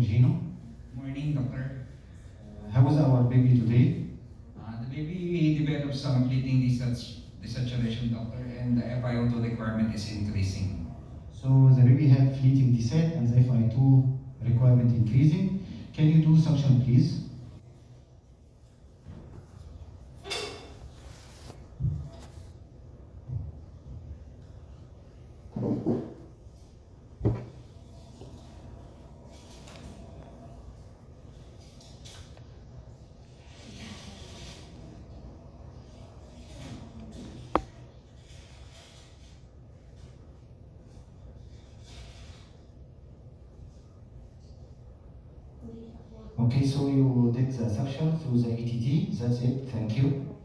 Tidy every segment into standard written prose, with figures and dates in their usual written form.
Gino. Morning, doctor. How is our baby today? The baby developed some fleeting desaturation, doctor, and the FiO2 requirement is increasing. So the baby have fleeting desat and the FI2 requirement increasing. Can you do suction, please? Okay, so you did the suction through the ATT. That's it. Thank you.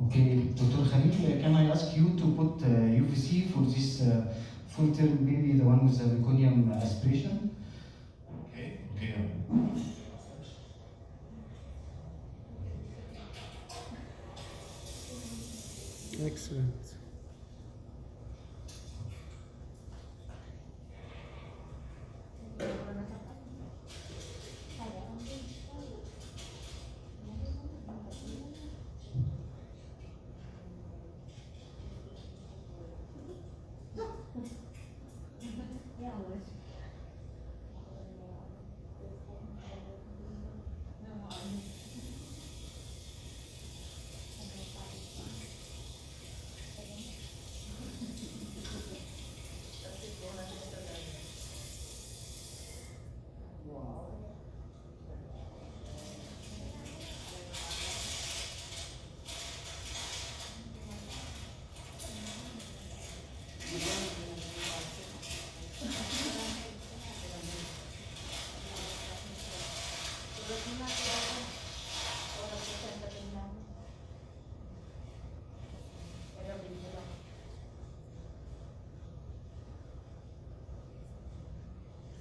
Okay, Dr. Khalil, can I ask you to put UVC for this full-term baby, the one with the meconium aspiration? Okay, okay. Excellent.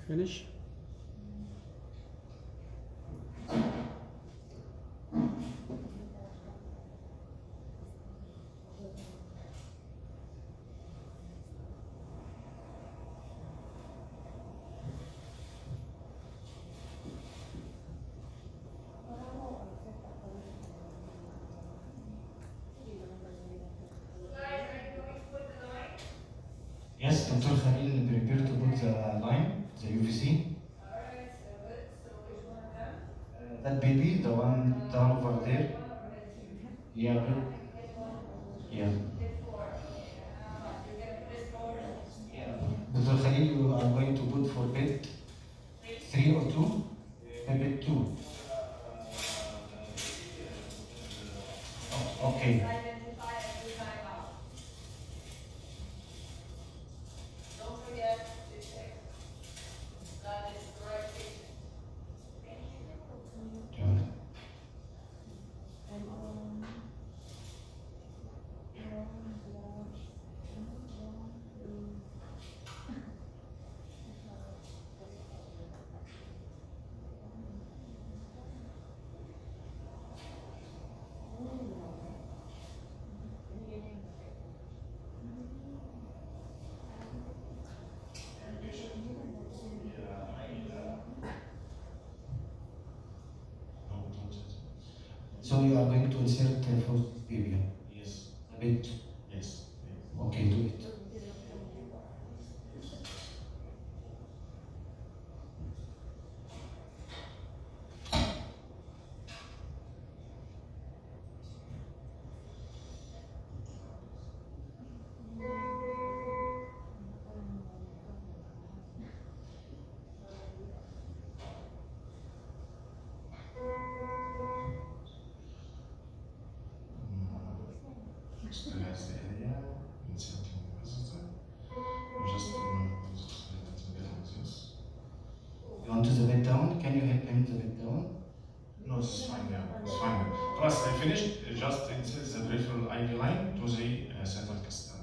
Finish. Yes, Dr. Khalil, prepare to put the line, the UVC. That baby, the one down over there. Yeah, good. Yeah. Dr. Khalil, you are going to put for bed 3 or 2? Bed 2. Oh, okay. John. So you are going to insert first baby? Yes. A bit. Yes. Okay, do it. Sterilize the area, inserting the visitor. Just to get like this. You want to the bed down? Can you help him to the bed down? No, it's fine, yeah. It's fine. Plus, I finished. Just insert the peripheral IV line to the central catheter.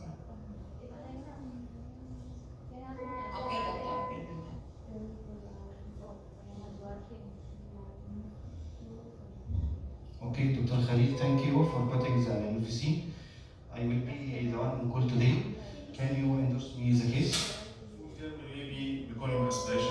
Okay, Dr. Khalil, thank you for putting the UVC. I will be the one on call today. Can you endorse me the case? Maybe becoming aspiration.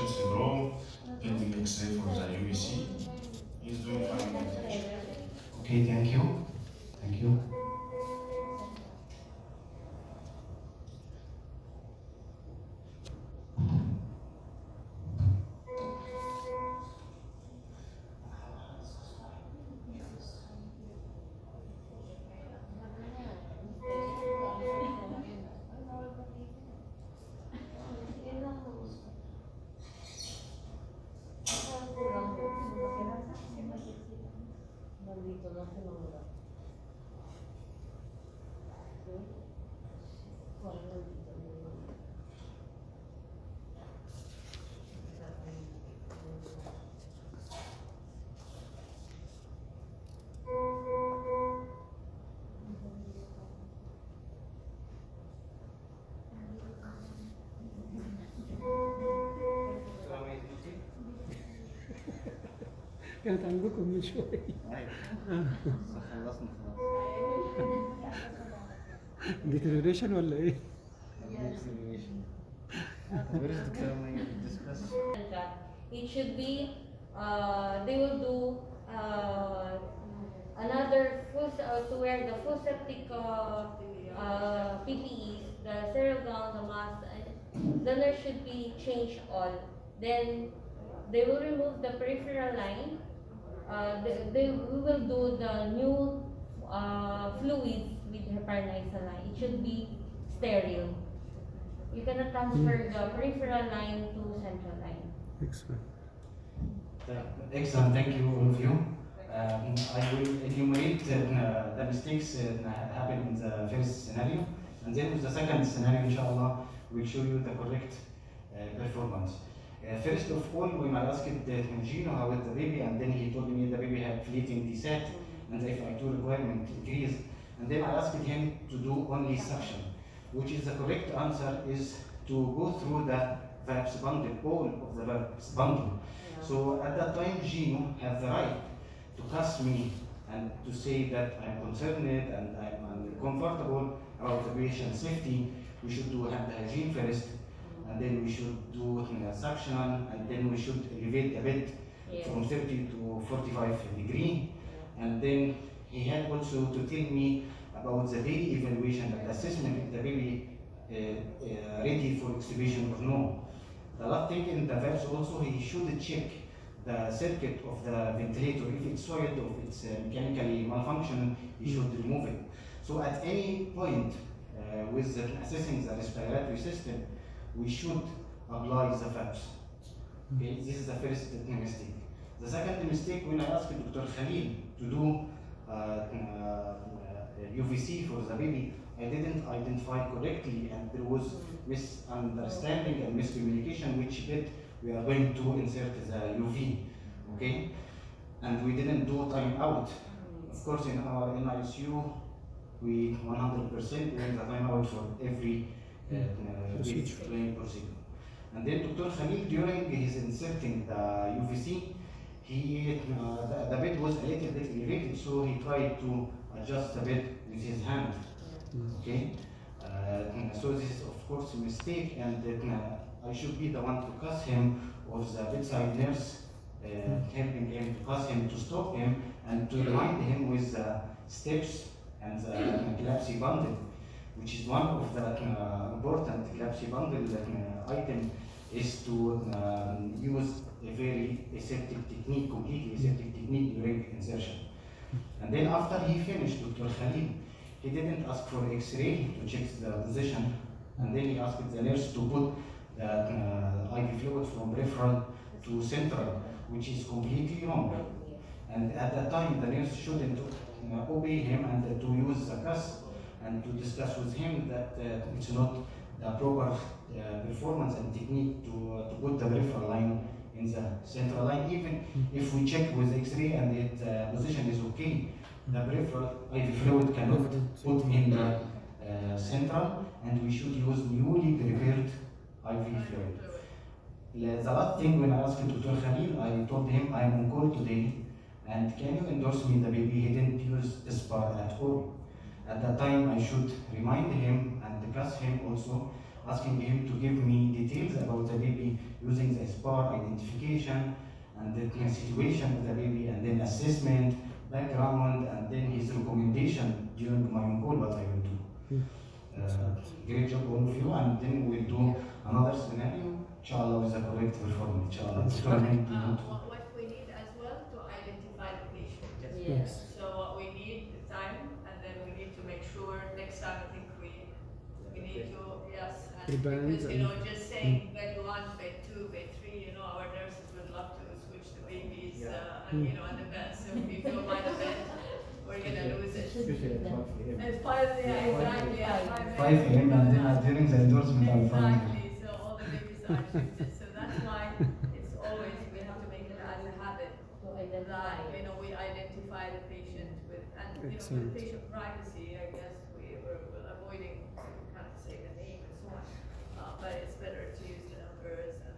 كانت عندكم من شوية. ايوه خلصنا خلاص. ديتيريشن ولا ايه؟ Where is Dr. May discuss? that it should be they will do another to wear the full septic PPEs, the sterile gown, the mask, and the nurse should be changed all. Then they will remove the peripheral line. We will do the new fluids with heparinizal line. It should be sterile. You cannot transfer the peripheral line to central line. Excellent. Excellent, thank you all of you. I will enumerate the mistakes happened in the first scenario, and then with the second scenario, inshallah, we'll show you the correct performance. First of all, when I asked Gino how is the baby, and then he told me the baby had fleeting desat, and the FI2 requirement increased, and then I asked him to do only suction, which is the correct answer is to go through the VAPS bundle, all of the VAPS bundle. So at that time, Gino had the right to cuss me and to say that I'm concerned and I'm uncomfortable about the patient's safety. We should do hand hygiene first, and then we should do suction, and then we should elevate the bed from 30 to 45 degree. And then he had also to tell me about the baby evaluation, the assessment if the baby ready for extubation or no. The last thing in the VAPS also, he should check the circuit of the ventilator. If it's soiled or if it's mechanically malfunctioning, he should remove it. So at any point with assessing the respiratory system, we should apply the VAPS. Okay, this is the first mistake. The second mistake, when I asked Dr. Khalil to do UVC for the baby, I didn't identify correctly, and there was misunderstanding and miscommunication which bit we are going to insert the UV, okay? And we didn't do time out. Of course, in our NICU, we 100% doing the time out for every procedure. And then Dr. Khalil, during his inserting the UVC, the bed was a little bit elevated, so he tried to adjust the bed with his hand. Okay, so this is of course a mistake, and I should be the one to cuss him, or the bedside nurse helping him to cuss him, to stop him, and to remind him with the steps and the epilepsy bundle, which is one of the important epilepsy bundle item, is to use a very aseptic technique, completely aseptic technique during insertion. And then after he finished, Dr. Khalil, he didn't ask for X-ray to check the position, and then he asked the nurse to put the IV fluid from peripheral to central, which is completely wrong. And at that time, the nurse shouldn't obey him and to use the cuss and to discuss with him that it's not the proper performance and technique to put the peripheral line in the central line. Even if we check with X-ray and the position is okay, the peripheral IV fluid cannot put in the central, and we should use newly prepared IV fluid. The last thing, when I asked Dr. Khalil, I told him I'm on call today, and can you endorse me the baby? He didn't use SPAR at all. At that time, I should remind him and discuss him also, asking him to give me details about the baby using the SPAR identification and the situation of the baby, and then assessment, background, and then his recommendation during my on call, what I will do. Great job all of you, and then we'll do another scenario, inshallah, with the correct performance, inshallah. What we need as well to identify the patient. Yes. So what we need the time, and then we need to make sure next time I think we need to, yes, and because just saying bed 1, bed 2, bed 3, our nurses would love to switch the babies and and the bed. So if we go by the bed, we're gonna lose it. And 5, exactly. 5 a.m. and then during the endorsement I'll find Exactly. So all the babies are shifted. So that's why it's always we have to make it as a habit To identify. that we identify the patient with, and with Excellent. patient privacy. I guess we're avoiding kind of say the name and so on, but it's better to use the numbers and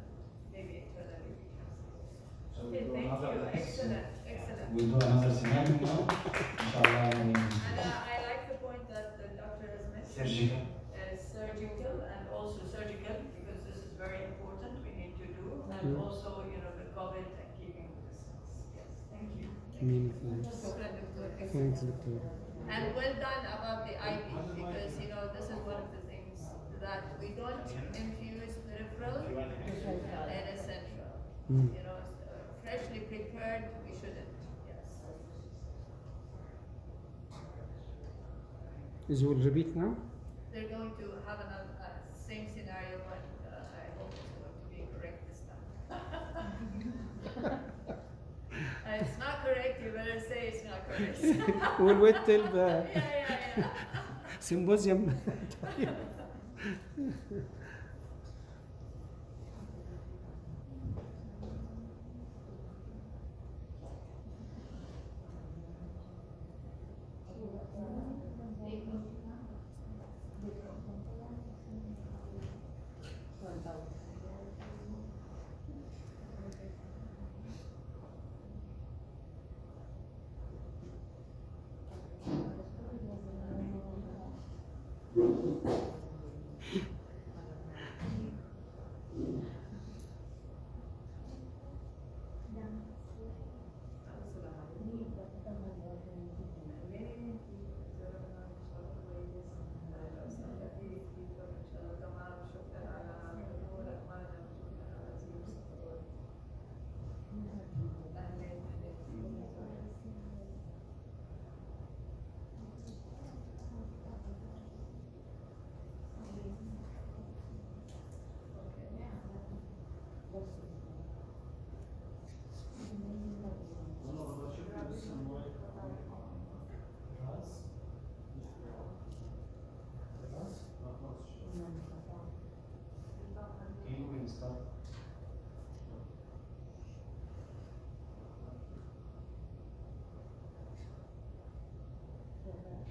maybe internally we can see. So Okay, we do thank another you. lesson. Excellent. we'll do another scenario now. Inshallah. And I like the point that the doctor has mentioned. Surgical. Surgical and also surgical, because this is very important, we need to do, and also, the COVID and keeping the distance. Yes, thank you. Many thanks. Shukran, Doctor. Thanks, Doctor. And well done about the IV, because, this is one of the things that we don't infuse peripheral and essential. Mm. Freshly prepared, we shouldn't, yes. Is will repeat now? They're going to have another same scenario, but I hope it's going to be correct this time. It's not correct, you better say it's not correct. We'll wait till the Yeah. symposium.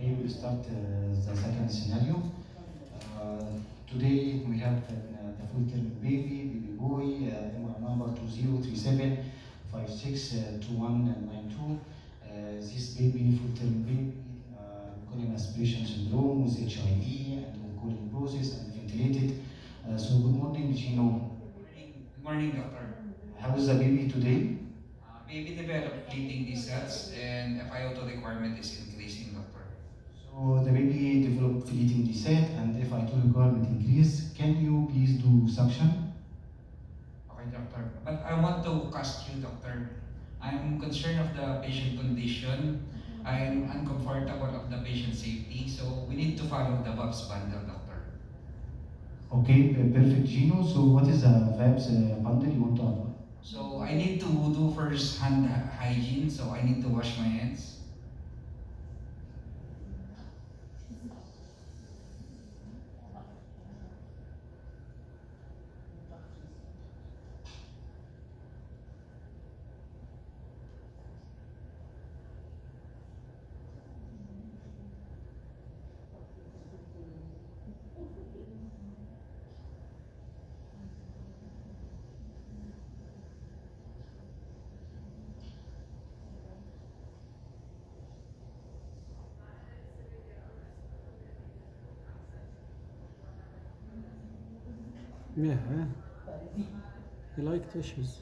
Okay, we'll start the second scenario. Today we have the full-term baby boy, MR number 2037562192. This baby, full-term baby, colon aspiration syndrome with HIV and cooling process and ventilated. So good morning, Gino. Good morning, doctor. How is the baby today? Baby developed bleeding these cells and FiO2 requirement is increasing, doctor. So the baby developed fleeting descent and FI2 requirement increase. Can you please do suction? Okay, doctor. But I want to ask you, doctor. I'm concerned of the patient condition. I'm uncomfortable of the patient safety, so we need to follow the VAPS bundle, doctor. Okay, perfect, Gino. So what is the VAPS bundle you want to apply? So I need to do first hand hygiene, so I need to wash my hands. Yeah, I like tissues.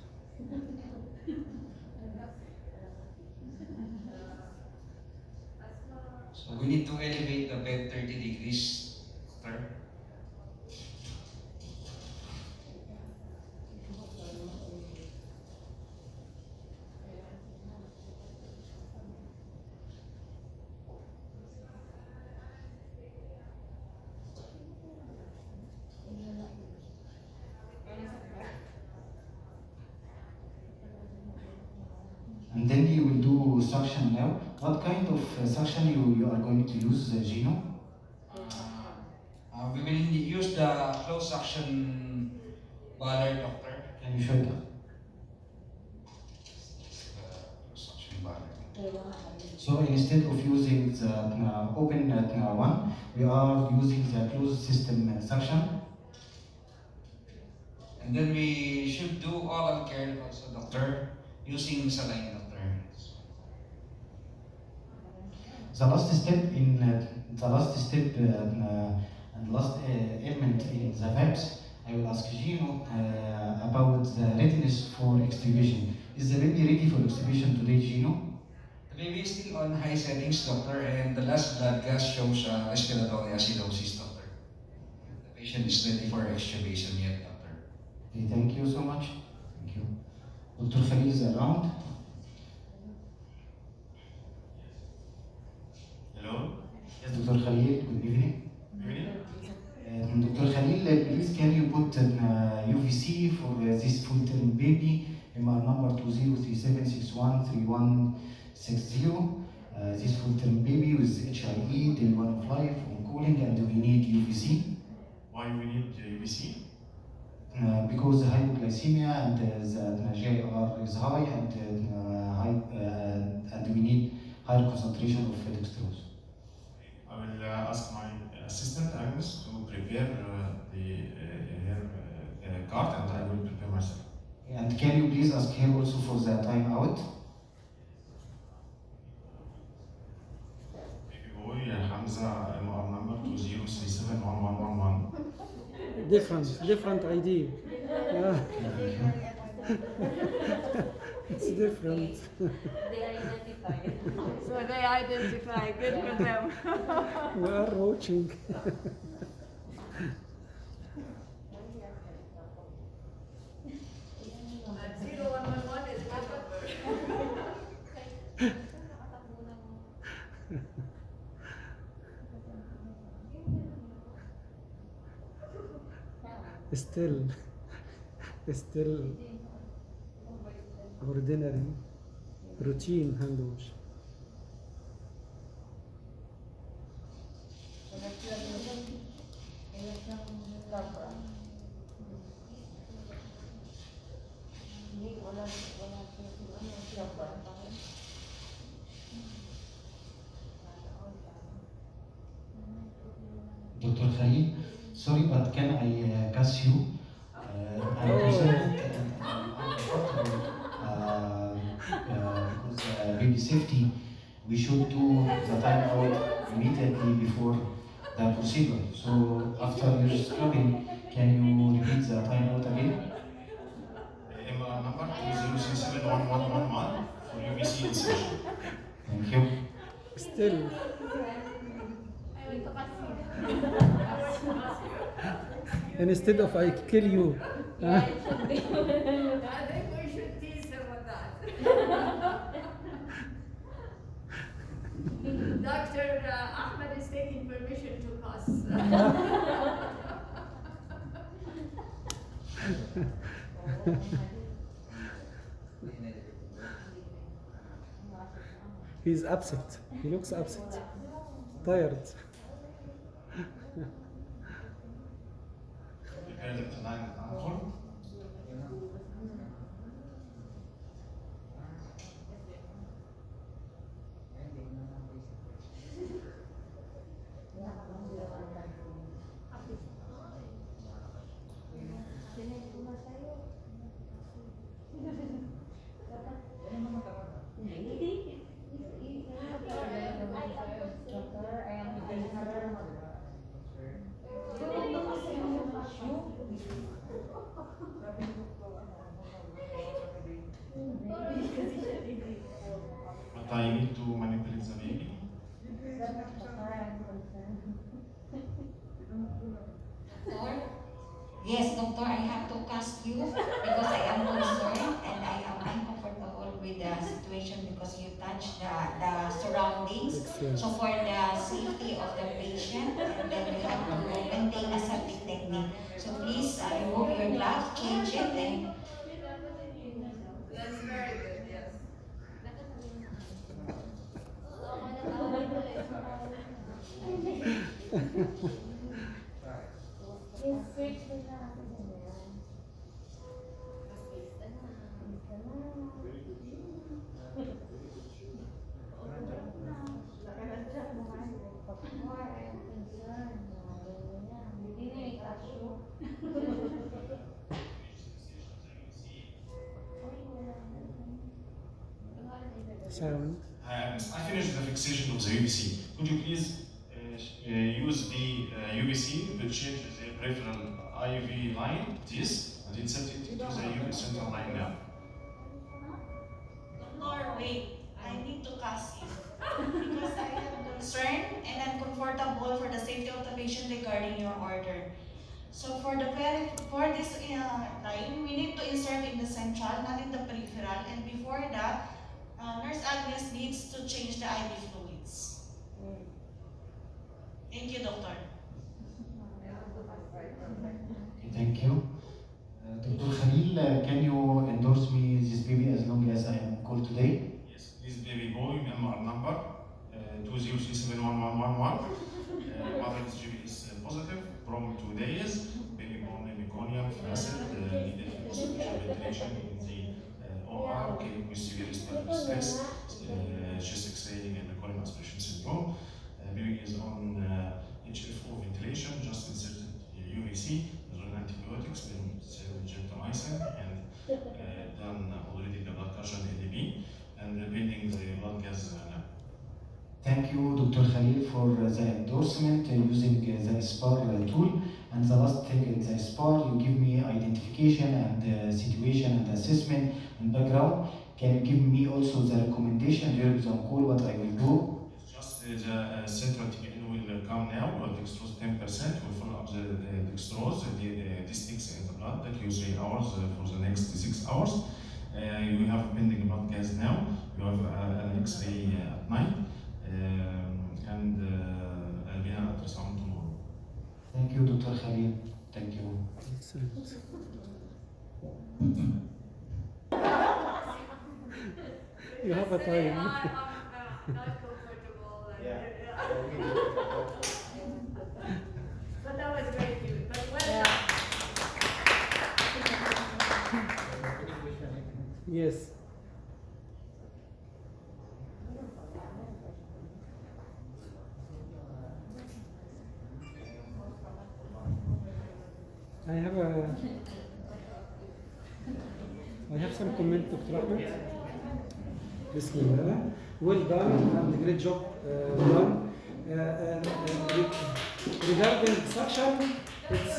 So we need to elevate the bed 30 degrees, doctor. And then you will do suction now. What kind of suction you are going to use, Gino? We will use the closed suction baller, doctor. Can you show it? Closed suction baller. So instead of using the open one, we are using the closed system suction. And then we should do oral care also, doctor, using saline, doctor. The last step in the last step and last element in the VAPS, I will ask Gino about the readiness for extubation. Is the baby ready for extubation today, Gino? The baby is still on high settings, doctor, and the last blood gas shows respiratory acidosis, doctor. The patient is ready for extubation yet, doctor. Okay, thank you so much. Thank you. Dr. Khalil is around. Hello? Yes, Dr. Khalil, good evening. Dr. Khalil, please can you put an UVC for this full-term baby, MR number 2037613160. This full-term baby with HIE, day 1 of life, on calling, and we need UVC. Why we need UVC? Because the hypoglycemia and the GIR is high, and we need higher concentration of dextrose. I will ask my assistant Agnes to prepare her card, and I will prepare myself. And can you please ask her also for the time out? Baby boy Hamza MR number 20371111. Different ID. Yeah. It's different. They identified. So they identify, good for them. We are watching. And 0111 is a good number. Still ordinary routine hand wash. Dr. Khalil, sorry, but can I cuss you? I'm concerned and I'm uncomfortable because baby safety, we should do the time out immediately before the procedure. So after your scrubbing, can you repeat the time out again? MR number 20371111 for UVC insertion. Thank you. Still, instead of I kill you. Yeah, it should be. I think we should tease them with that. Dr. Ahmed is taking permission to cuss. He's upset. He looks upset. Tired. Prepare the line alcohol. But I need to manipulate the baby. Yes, doctor, I have to cast you because I am concerned and I am uncomfortable with the situation because you touch the surroundings. So for the safety of the patient, and then you have to maintain a septic technique. So please remove your gloves, change it, and That's very good, yes. Sound. I finished the fixation of the UVC. Could you please use the UVC to change the peripheral IV line, this, and insert it into the UV central line now? Doctor, wait. I need to cast you because I am concerned and uncomfortable for the safety of the patient regarding your order. So for this line, we need to insert in the central, not in the peripheral. And before that, Nurse Agnes needs to change the IV fluids. Thank you, doctor. Okay, thank you. Dr. Khalil, can you endorse me this baby as long as I am called today? Yes, this baby boy, MR number 203711111. Mother's GB is positive from 2 days. Baby born in meconium, flaccid, needed hospital ventilation in the OR, okay, with severe respiratory stress, chest X-ray and meconium aspiration syndrome. Baby is on HFO ventilation, just inserted UVC, antibiotics, gentamicin, and done already the blood culture and ADB, and pending the blood gas now. Thank you, Dr. Khalil, for the endorsement using the SPAR tool. And the last thing in the SPAR, you give me identification and situation and assessment and background. Can you give me also the recommendation during the call what I will do? Just the central TPN will come now, dextrose 10%. We'll follow up the dextrose, the sticks in the blood, that use 3 hours for the next 6 hours. You have pending blood gas now. You have an X-ray at night. And I'll be an ultrasound tomorrow. Thank you, Dr. Khalil. Thank you. Excellent. You have a time. I'm not comfortable. But that was very cute. But well done. Yes. I have some comment, Dr. Ahmed. Bismillah. Well done and great job done. Regarding suction, it's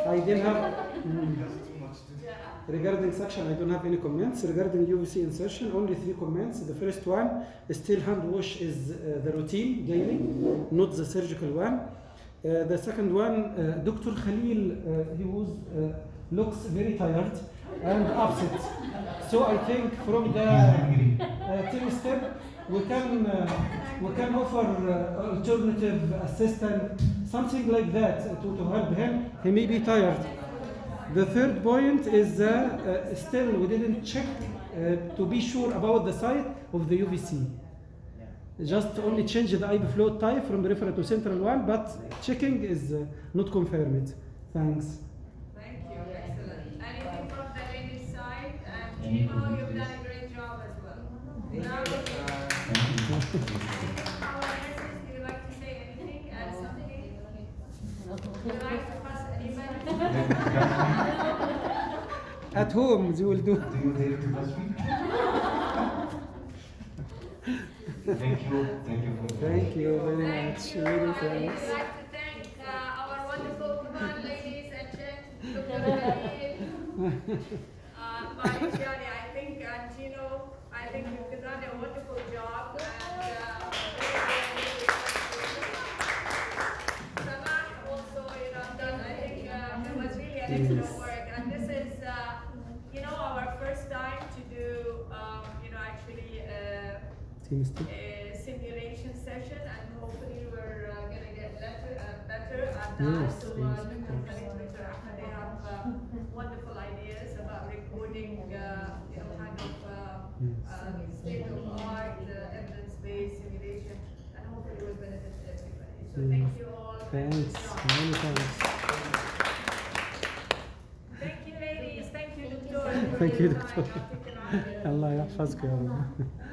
I didn't have. Regarding suction, I don't have any comments. Regarding UVC insertion, only 3 comments. The first one, still hand wash is the routine daily, not the surgical one. The second one, Dr. Khalil, he was looks very tired and upset. So I think from the TeamSTEPPS we can offer alternative assistant, something like that to help him. He may be tired. The third point is still we didn't check to be sure about the site of the UVC. Just only change the IV flow type from peripheral to central one, but checking is not confirmed. Thanks. Thank you, excellent. Anything from the ladies' side? And Timo, you've done a great job as well. Now, our nurses, do you like to say anything? Add something? Do you like to pass anybody? At home, they will do. Do you dare to touch me? Thank you. Thank you for Thank you very much. Thank you. Many We'd thanks. like to thank our wonderful command ladies and gents, Dr. Khalil, Mariani, I think, and Gino, I think you've done a wonderful job. And Samah also, done, I think it was really an excellent work. And this is, our first time to do, actually, TeamSTEPPS. a simulation session, and hopefully we're going to get better at that. Yes, So yes, Dr. Khalil, Dr. Ahmed, they have wonderful ideas about recording, kind of state-of-art, evidence-based simulation, and hopefully will benefit everybody. So thank you all. Thanks. Many thanks. Thank you, ladies. Thank you, Doctor. Thank you, for your Doctor. time. I'll take an hour. Allah يحفظك يا رب.